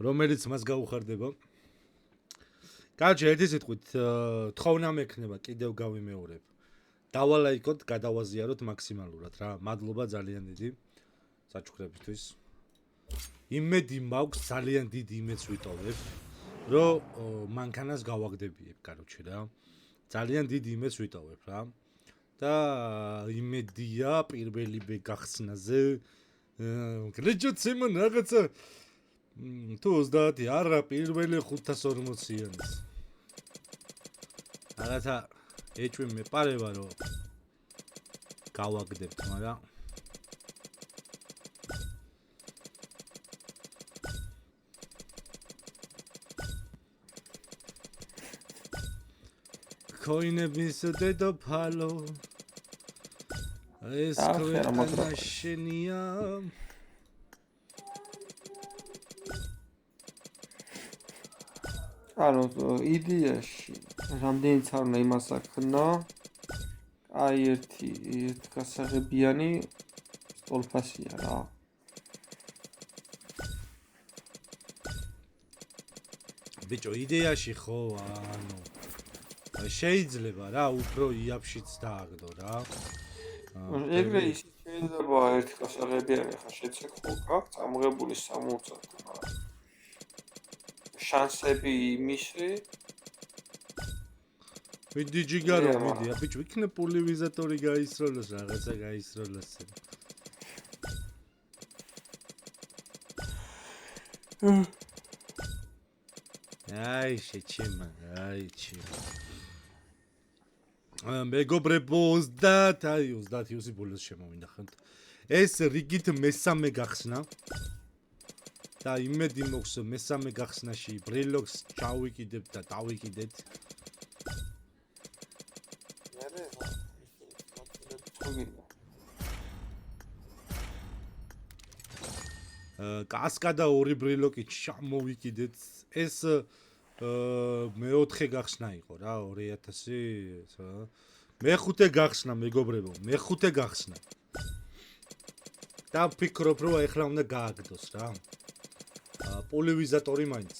რომელიც მას გაუხარდება. კაჭი ერთი სიტყვით თხოვნა მექნება კიდევ გავიმეორებ. დავალაიქოთ, გადავაზიაროთ მაქსიმალურად რა. მადლობა ძალიან დიდი საჩუქრებისთვის. იმედი მაქვს ძალიან დიდი იმედს ვიტოვებ, რომ მანქანას გავაგდებიებ, კაროჩე რა. ძალიან დიდი იმედს ვიტოვებ რა. და იმედია პირველივე გახსნაზე. გრეჯოთ სიმონ რაღაცა თუ 30 არა პირველი 540-იანის. რაღაცა ეჭვი მეპარება რომ გავაგდებთ, მაგრამ Coinebis დედოფალო ეს ქვეყანა შენია ანუ იდეაში რამდენიც არ უნდა იმას აქნა აი ერთი გასაღებიანი სტოლფასია რა ბიჭო იდეაში ხო ანუ შეიძლება რა უფრო იაფშიც დააგდო რა ეგრე ის შეიძლება ერთი გასაღებიანი ხა შეცე ხო გაქვს ამღებული 60 შანსები იმისი ვიდი ჯიგარო ვიდია ბიჭო იქნებ პოლივიზატორი გაისროლოს რაღაცა გაისროლოს აი შეჩემა აი ჩემა მეგობრებო 30 აი 30 იუსი ბოლოს შემოვინახეთ ეს რიგით მესამე გახსნა და იმედი მოქვს მესამე გახსნაში ბრილოქს ჩავიკიდებ და დავიკიდეთ კასკადა ორი ბრილოკი ჩამოვიკიდეთ ეს მეოთხე გახსნა იყო რა 2000 მეხუთე გახსნა მეგობრებო მეხუთე გახსნა და ვფიქრობ რომ ეხლა უნდა გააგდოს რა პოლივიზატორი მაინც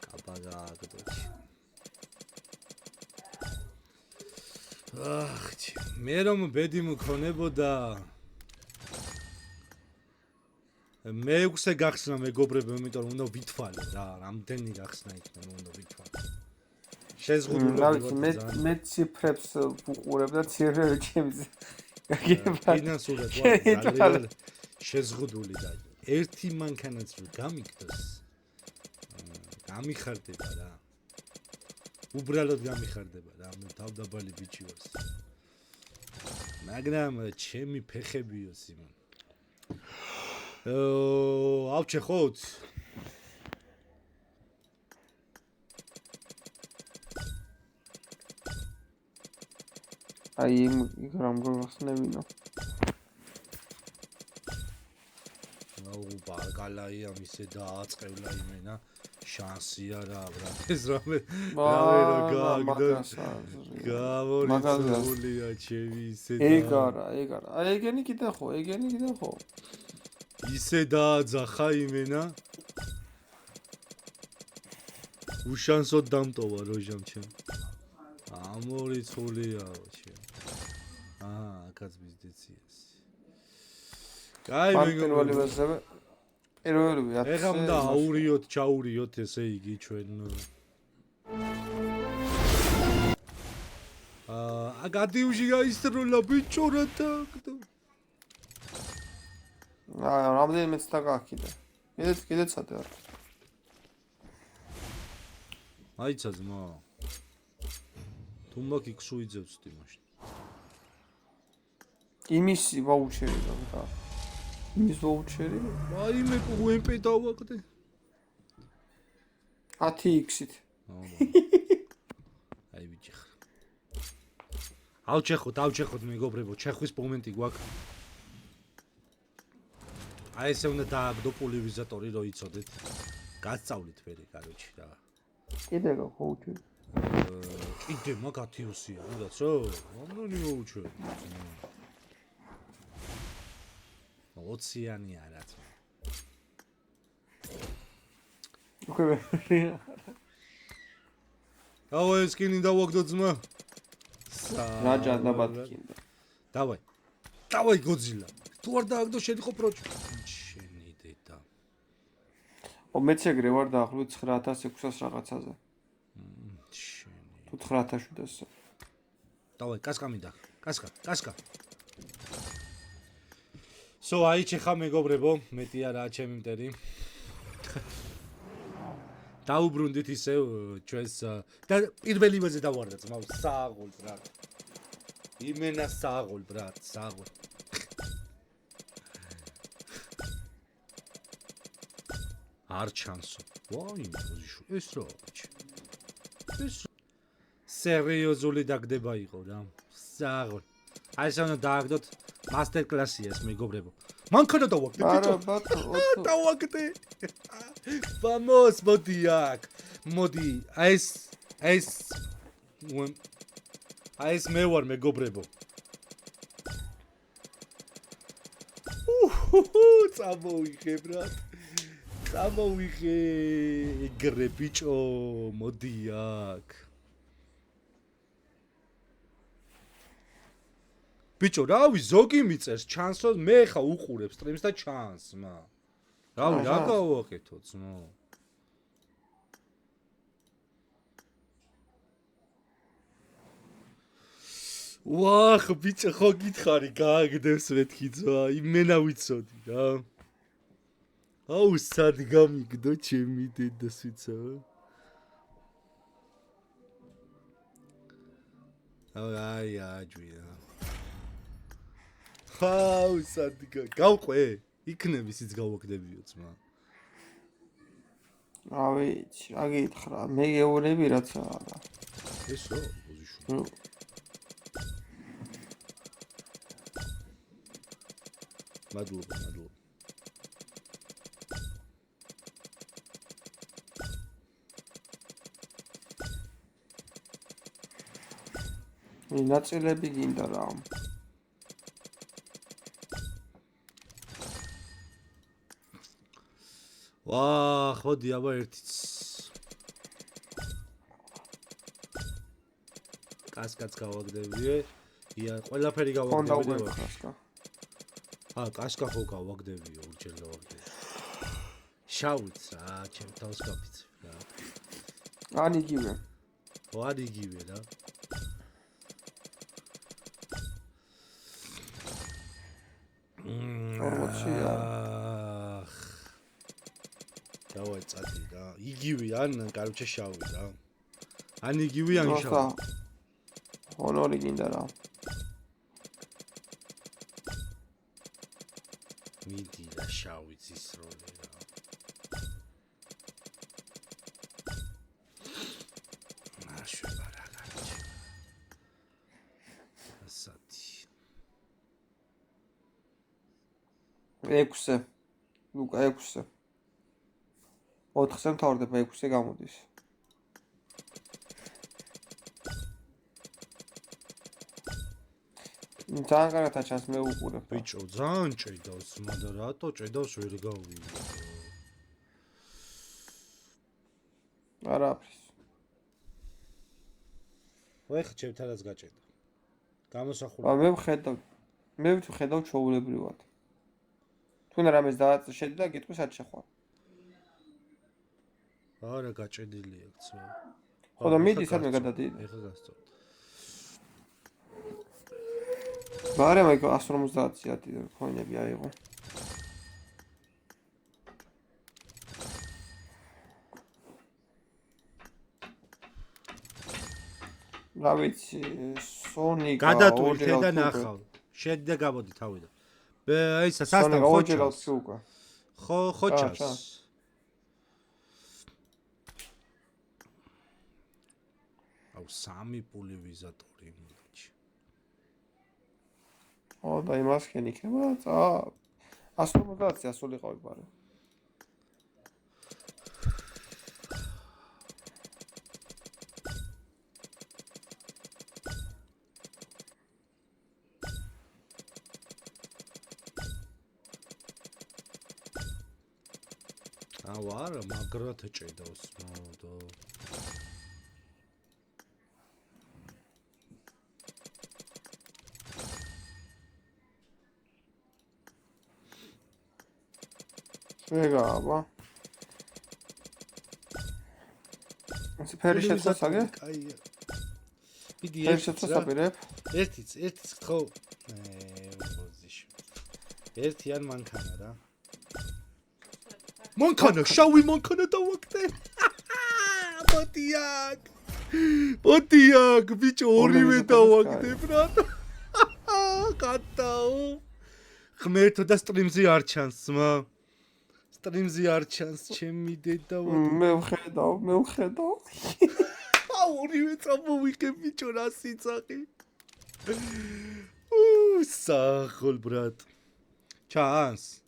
კაბაგაგდოს მე რომ ბედი მქონებოდა მეექვსე გახსნა მეგობრებო, იმიტომ რომ უნდა ვითვალე რა, რამდენი გახსნა იქნება, უნდა ვითვალე. შეზღუდული მე ციფრებს ვუყურებ და ციფრები ჩემს ფინანსურად ძალიან შეზღუდული და ერთი მანქანაც რო გამიგდოს გამიხარდება რა. უბრალოდ გამიხარდება რა, მე თავდაბალი ბიჭი ვარ. მაგრამ ჩემი ფეხებიო სიმონ. ავჩეხოთ აი იმ გრამგროსნებინო აუ ბარგალაი ამისე დააწყევლა იმენა შანსია რა ბრატ ეს რამე რა გააგდოს გამორიცხულია ჩემი ისე ეგ არა აი ეგენი კიდე ხო ისე დააძახა იმენა უშანსოდ დამტოვა როჟამ ჩემ ამორიცხულიაო ჩემ აკაც ბიზნესიას კაი მეგობრებო პირველი ეხლა უნდა აურიოთ ჩაურიოთ ესე იგი ჩვენ აგადიუში გაისროლა ბიჭო რა დაგდო რამდენიმეც დაგაქიდა კიდე ცადე არ აიცა ძმა თუმბაქი ქსუიძევს თიმაში იმისი ვაუჩერი და იმის ვაუჩერი აი მე UMP დავაგდე 10x-ით აი ბიჭი ავჩეხოთ მეგობრებო ჩეხვის მომენტი გვაქვს აი ესე უნდა დააგდო პოლივიზატორი რო იცოდეთ გასწავლით ფერი კაროჩი რა კიდე გახოუჩი კიდე მაგ 10-ია, რადგაცო? ამდენი მოუჩვენე. 20-იანი არა. უკვე აუ ეს კინი დავაგდო ძმა. რა ჯანდაბათი კიდე. დავაი გოძილა. თუ არ დააგდო შენ ხო პროჭი. შენი დედა. მეც ეგრე ვარ დაახლოებით 9600 რაღაცაზე. შენი. თუ 9700-ზე. დავაი კასკა მინდა. კასკა. აი ჩეხა მეგობრებო, მეტი არაა ჩემი მტერი. დაუბრუნდით ისევ ჩვენს და პირველივეზე დავარდა ძმაო, სააღოლ ბრატ. იმენა სააღოლ ბრატ, სააღოლ. არ ჩანსო. ვაი, ეს რა? ეს სერიოზული დაგდება იყო რა. სააღოლ. აი ეს უნდა დააგდოთ master class-ია ეს მეგობრებო. მანქანა დავაგდე ბიჭო. არა ბატონო, დავაგდე. Vamos, მოდი აქ. მოდი. აი ეს მე ვარ მეგობრებო. წამოვიღე ბრატ. ეგრე ბიჭო, მოდი აქ. ბიჭო, რავი, ზოგი მიწერს ჩანსო, მე ხა უყურებ სტრიმს და ჩანს, მა. რავი, რა გავაკეთო, ძმო? ვახ, ბიჭო, ხო გითხარი, გააგდებს მეთქი ძმა, იმენა ვიცოდი რა. აუ, სად გამიგდო ჩემი დედას ვიცა? აი, აჯვია. აუ, სად გავყვე? იქნები ისიც გავაკდებიო ძმა. რა ვიცი, რა გითხრა, მე გეურები რაც არა. ესო, ბოზიშვილი. მადლობა. ნაწილები გინდა რა. ვაა, ხოდი აბა ერთიც. კასკაც გავაგდებიე. ყველაფერი გავაგდებიე. კასკა ხო გავაგდებიო, ორჯერ გავაგდებიე. შავიც რა, ჩემ თავს გაფიცებ რა. ან იგივე რა. დავაი წადი რა. იგივე ან კაროჩე შავი რა. ან იგივე ან შავი. ჰონორი გინდა რა. მიდი და შავიც ის როლი რა. მაშვა რა კაროჩე. ასათი. 6-ზე. ლუკა 6-ზე. 4-ზე მთავრდება 6-ზე გამოდის. ძალიან კარგად ჩანს მე უყურებ. ბიჭო, ძალიან ჭედავს, მაგრამ რატო ჭედავს ვერ გავიგე. არაფრის. ვეხ ჩემთანაც გაჭედა. გამოსახული. მე ვხედავ ჩაულებრივად. თუნდაც რამეს დააწეშედი და გიტყვი სად შეხვალ. არა გაჭედილი აქ ცო. ხო და მიდი სადმე გადადიდი. ეხა გასწორ. ბარე მაიქ 150 ქოინები აიღო. რა ვიცი, სონიკა გადატვირთე და ნახავ. შედი და გამოდი თავიდან. აი სასტამ ხოჭას. ხოჭას. აუ სამი პულივიზატორი მიდიჩ. და იმას ხენ იქნება, 150 ასულიყავი ბარე. არა, მაგრად ეჭედავს, მოდო. ეგა აბა. ეს ფერი შეცვალე? კაია. იგი ფერი შეცვალე? ერთიც ხო? ერთი ან მანქანა რა. მანქანა, შავი მანქანა დავაკეთე. ბოტიაკ, ბიჭო, ორივე დავაკეთე, ბრატ. კატაო. ღმერთო და სტრიმზე არ ჩანს, ძმა. სტრიმზე არ ჩანს, ჩემი დედა. მე ვხედავ. ორივე წამოვიღე, ბიჭო, რა სიცახი. სახოლ, ბრატ. ჩანს.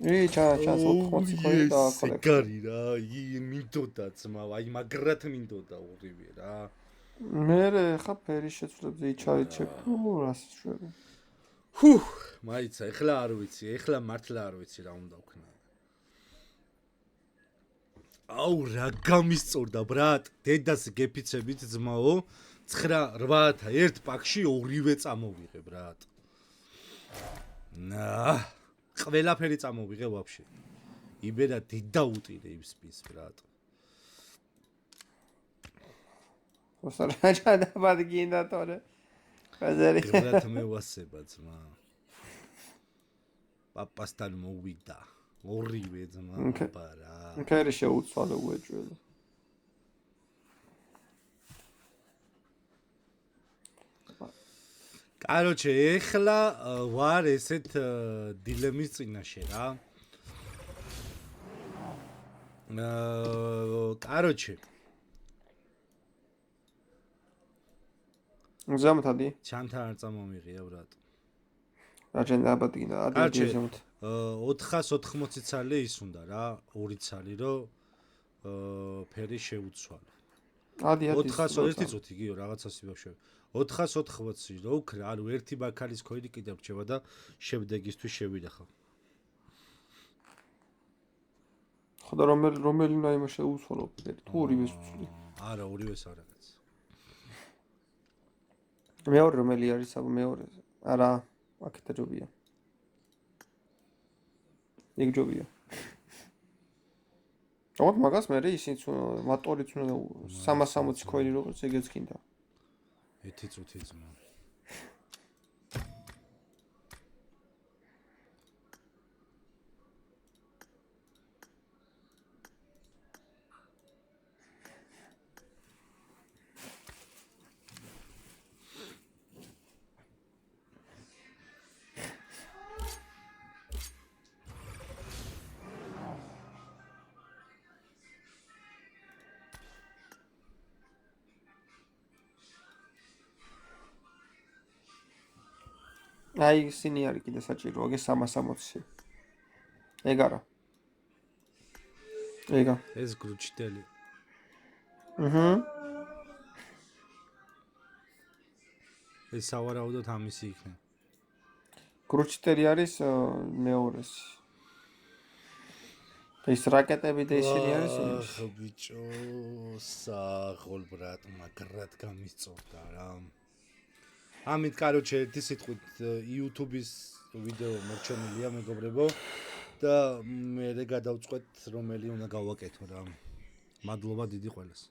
ჩანს 80 ხოი და კოლექტი. გარი რა, მინდოდა ძმა, აი მაგრად მინდოდა ორივე რა. მე ხა ფერი შეცვლებზე იჩარიჩე, რას შვები. მაიცა, ეხლა არ ვიცი, ეხლა მართლა არ ვიცი რა უნდა ვქნა. აუ, რა გამისწორდა, ბრატ, დედას გეფიცებით ძმაო, 9-8 ერთ პაკში ორივე წამოვიღე, ბრატ. ყველაფერი წამოვიღე ვაფშე. იბერა დიდა უტირე იმსპის, ბრატ. მოსარაჯა დაბადგინდა თორე. ხაზარი. ბრატ მე ვასება ძმა. პაპასთან მოვიდა. ორივე ძმა, პარა. ფერი შეუცვალე უეჭველი. კაროჩე, ეხლა ვარ ესეთ დილემის წინაშე რა. კაროჩე. ზამთადი. ჩანთა არ წამომიღია, ბრატ. რაჯენ დაბადგინდა, ადი ზამთ. 480 ცალი ის უნდა რა, 2 ცალი რომ ფერი შეუცვალო. ადი 401 წუთი გიო რაღაცას იბავშვები. 480 რო ვქრა, ანუ ერთი ბაქალის ქოიდი კიდევ რჩება და შემდეგისთვის შევიდახავ. ხოდა რომელი ნაიმა შეუცვალო ფერი, თუ ორივეს ვცვლი? არა, ორივეს არაკაც. მეორე რომელი არის აბა მეორე? არა, აქეთა ჯობია. იქ ჯობია. ოღონდ მაგას მე ისიც მატორიც უნდა 360 ქოინი როგორც ეგეც გინდა. 1 წუთი ძმა. აი ისინი არის კიდე საჭირო, აგე 360. ეგ არა. ეგა. ეს გრუჩიტელი. ეს სავარაუდოდ ამისი იქნება. გრუჩიტელი არის მეორეს. ეს რაკეტები და ისინი არის იმის. ბიჭო, საღოლ ბრატ, მაგრად გამისწორდა რა. ამით კაროჩე ერთი სიტყვით YouTube-ის ვიდეო მორჩენილია მეგობრებო და მე გადავწყვეტ რომელი უნდა გავაკეთო რა. მადლობა დიდი ყველას.